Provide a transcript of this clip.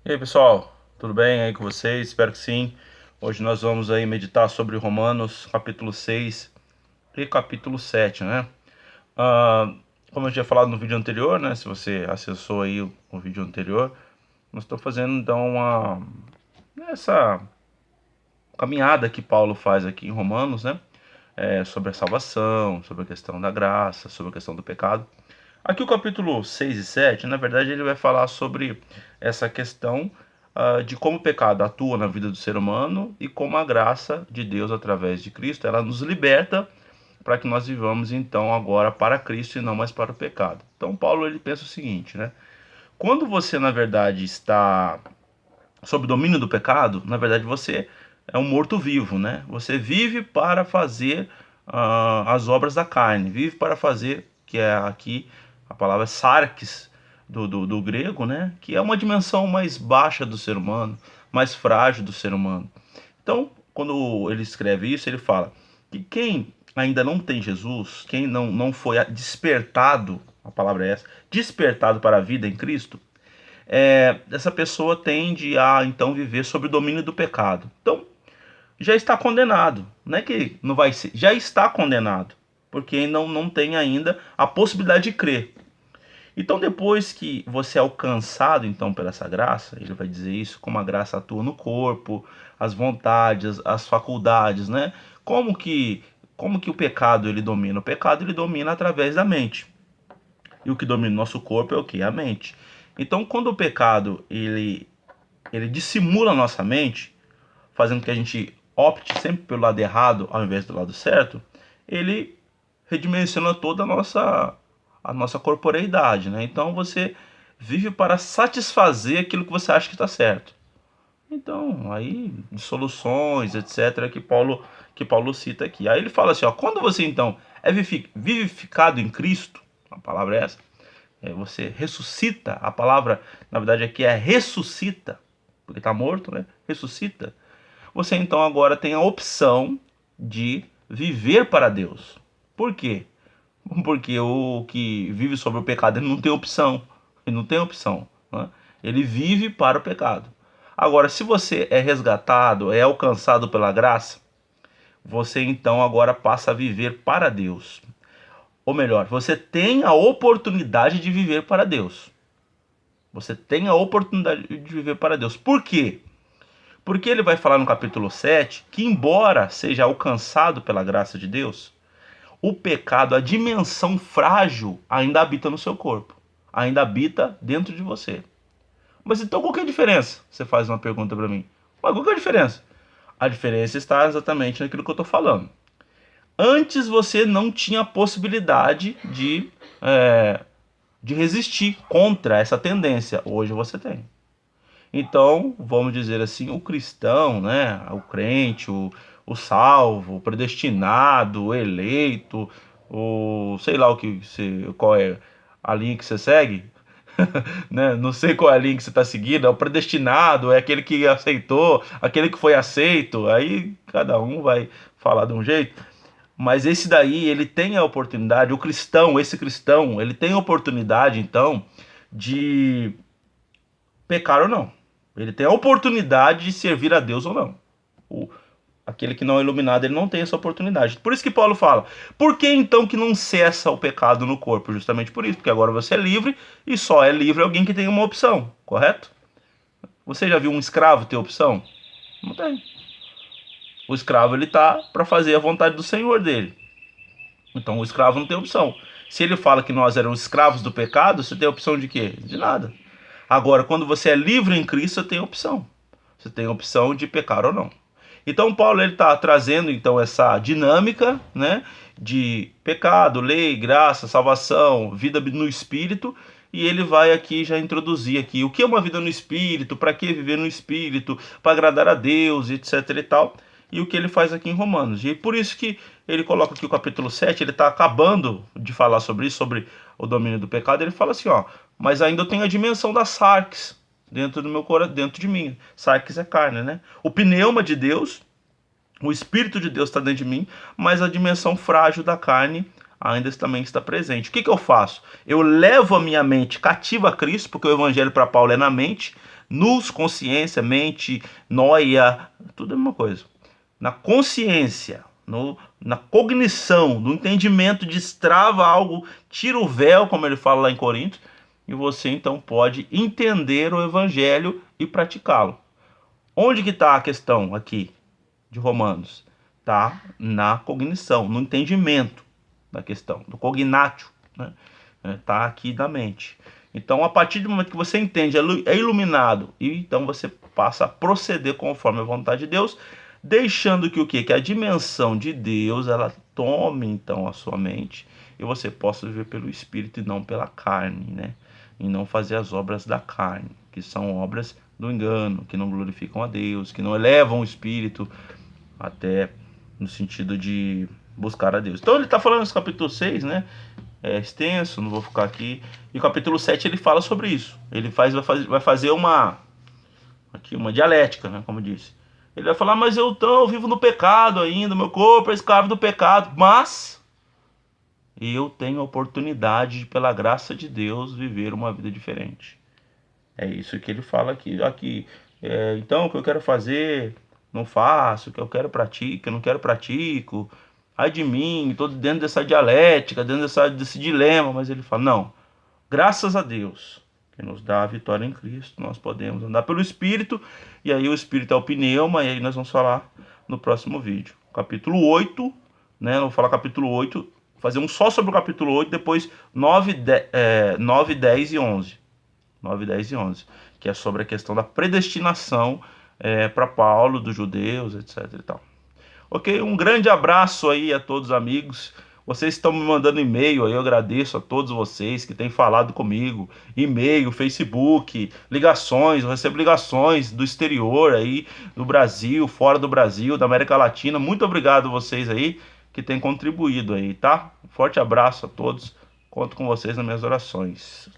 E aí, pessoal, tudo bem aí com vocês? Espero que sim. Hoje nós vamos aí meditar sobre Romanos capítulo 6 e capítulo 7, né? Ah, Como eu tinha falado no vídeo anterior, né? Se você acessou aí o vídeo anterior, nós estamos fazendo então essa caminhada que Paulo faz aqui em Romanos, né? Sobre a salvação, sobre a questão da graça, sobre a questão do pecado. Aqui o capítulo 6 e 7, na verdade, ele vai falar sobre essa questão de como o pecado atua na vida do ser humano e como a graça de Deus através de Cristo, ela nos liberta para que nós vivamos então agora para Cristo e não mais para o pecado. Então Paulo ele pensa o seguinte, né? Quando você na verdade está sob o domínio do pecado, na verdade você é um morto-vivo, né? Você vive para fazer as obras da carne, vive para fazer, que é aqui a palavra sarx do grego, né? Que é uma dimensão mais baixa do ser humano, mais frágil do ser humano. Então, quando ele escreve isso, ele fala que quem ainda não tem Jesus, quem não foi despertado, a palavra é essa, despertado para a vida em Cristo, essa pessoa tende a então viver sob o domínio do pecado. Então, já está condenado. Não é que não vai ser, já está condenado, porque não tem ainda a possibilidade de crer. Então, depois que você é alcançado então pela essa graça, ele vai dizer isso, como a graça atua no corpo, as vontades, as faculdades, né? Como que o pecado ele domina? O pecado ele domina através da mente. E o que domina o nosso corpo é o que? A mente. Então, quando o pecado ele dissimula a nossa mente, fazendo que a gente opte sempre pelo lado errado ao invés do lado certo, ele redimensiona toda a nossa corporeidade, né? Então você vive para satisfazer aquilo que você acha que está certo. Então, aí, dissoluções, etc., que Paulo cita aqui. Aí ele fala assim, ó, quando você então é vivificado em Cristo, a palavra é essa, você ressuscita, a palavra na verdade aqui é ressuscita, porque está morto, né? Ressuscita. Você então agora tem a opção de viver para Deus. Por quê? Porque o que vive sobre o pecado ele não tem opção. Ele não tem opção, né? Ele vive para o pecado. Agora, se você é resgatado, é alcançado pela graça, você então agora passa a viver para Deus. Ou melhor, você tem a oportunidade de viver para Deus. Você tem a oportunidade de viver para Deus. Por quê? Porque ele vai falar no capítulo 7 que, embora seja alcançado pela graça de Deus, o pecado, a dimensão frágil, ainda habita no seu corpo. Ainda habita dentro de você. Mas então qual que é a diferença? Você faz uma pergunta para mim. Mas qual que é a diferença? A diferença está exatamente naquilo que eu estou falando. Antes você não tinha a possibilidade de resistir contra essa tendência. Hoje você tem. Então, vamos dizer assim, o cristão, né, o crente, o salvo, o predestinado, o eleito, o sei lá o que você, qual é a linha que você segue, né? Não sei qual é a linha que você está seguindo, é o predestinado, é aquele que aceitou, aquele que foi aceito, aí cada um vai falar de um jeito. Mas esse daí, ele tem a oportunidade, o cristão, esse cristão, ele tem a oportunidade, então, de pecar ou não. Ele tem a oportunidade de servir a Deus ou não. O, Aquele que não é iluminado, ele não tem essa oportunidade. Por isso que Paulo fala, por que então que não cessa o pecado no corpo? Justamente por isso, porque agora você é livre e só é livre alguém que tem uma opção, correto? Você já viu um escravo ter opção? Não tem. O escravo ele tá para fazer a vontade do senhor dele. Então o escravo não tem opção. Se ele fala que nós éramos escravos do pecado, você tem opção de quê? De nada. Agora, quando você é livre em Cristo, você tem opção. Você tem opção de pecar ou não. Então Paulo ele está trazendo então essa dinâmica, né, de pecado, lei, graça, salvação, vida no Espírito, e ele vai aqui já introduzir aqui o que é uma vida no Espírito, para que viver no Espírito, para agradar a Deus, etc e tal, e o que ele faz aqui em Romanos. E por isso que ele coloca aqui o capítulo 7, ele está acabando de falar sobre isso, sobre o domínio do pecado, ele fala assim, ó, mas ainda eu tenho a dimensão da sarx, dentro do meu coração, dentro de mim. Sarx é carne, né? O pneuma de Deus, o Espírito de Deus está dentro de mim, mas a dimensão frágil da carne ainda também está presente. O que eu faço? Eu levo a minha mente cativa a Cristo, porque o evangelho para Paulo é na mente, nous, consciência, mente, noia, tudo é a mesma coisa. Na consciência, na cognição, no entendimento, destrava algo, tira o véu, como ele fala lá em Coríntios, e você então pode entender o evangelho e praticá-lo. Onde que está a questão aqui de Romanos? Está na cognição, no entendimento da questão, do cognatio, né? Está aqui na mente. Então, a partir do momento que você entende, é iluminado, e então você passa a proceder conforme a vontade de Deus, deixando que o quê? Que a dimensão de Deus, ela tome então a sua mente, e você possa viver pelo Espírito e não pela carne, né? E não fazer as obras da carne, que são obras do engano, que não glorificam a Deus, que não elevam o Espírito até no sentido de buscar a Deus. Então ele está falando nesse capítulo 6, né? É extenso, não vou ficar aqui. E o capítulo 7 ele fala sobre isso. Ele vai fazer uma dialética, né? Como disse. Ele vai falar, mas eu vivo no pecado ainda, meu corpo é escravo do pecado, mas eu tenho a oportunidade de, pela graça de Deus, viver uma vida diferente. É isso que ele fala aqui. Então, o que eu quero fazer, não faço. O que eu quero, pratico. O que eu não quero, pratico. Ai de mim, estou dentro dessa dialética, dentro desse dilema. Mas ele fala, não. Graças a Deus, que nos dá a vitória em Cristo, nós podemos andar pelo Espírito. E aí o Espírito é o pneuma. E aí nós vamos falar no próximo vídeo. Capítulo 8, né? Eu vou falar capítulo 8. Fazer um só sobre o capítulo 8, depois 9, 10 e 11. 9, 10 e 11, que é sobre a questão da predestinação para Paulo, dos judeus, etc. e tal. Ok? Um grande abraço aí a todos os amigos. Vocês estão me mandando e-mail aí, eu agradeço a todos vocês que têm falado comigo. E-mail, Facebook, ligações, eu recebo ligações do exterior aí, do Brasil, fora do Brasil, da América Latina. Muito obrigado a vocês aí que têm contribuído aí, tá? Um forte abraço a todos. Conto com vocês nas minhas orações.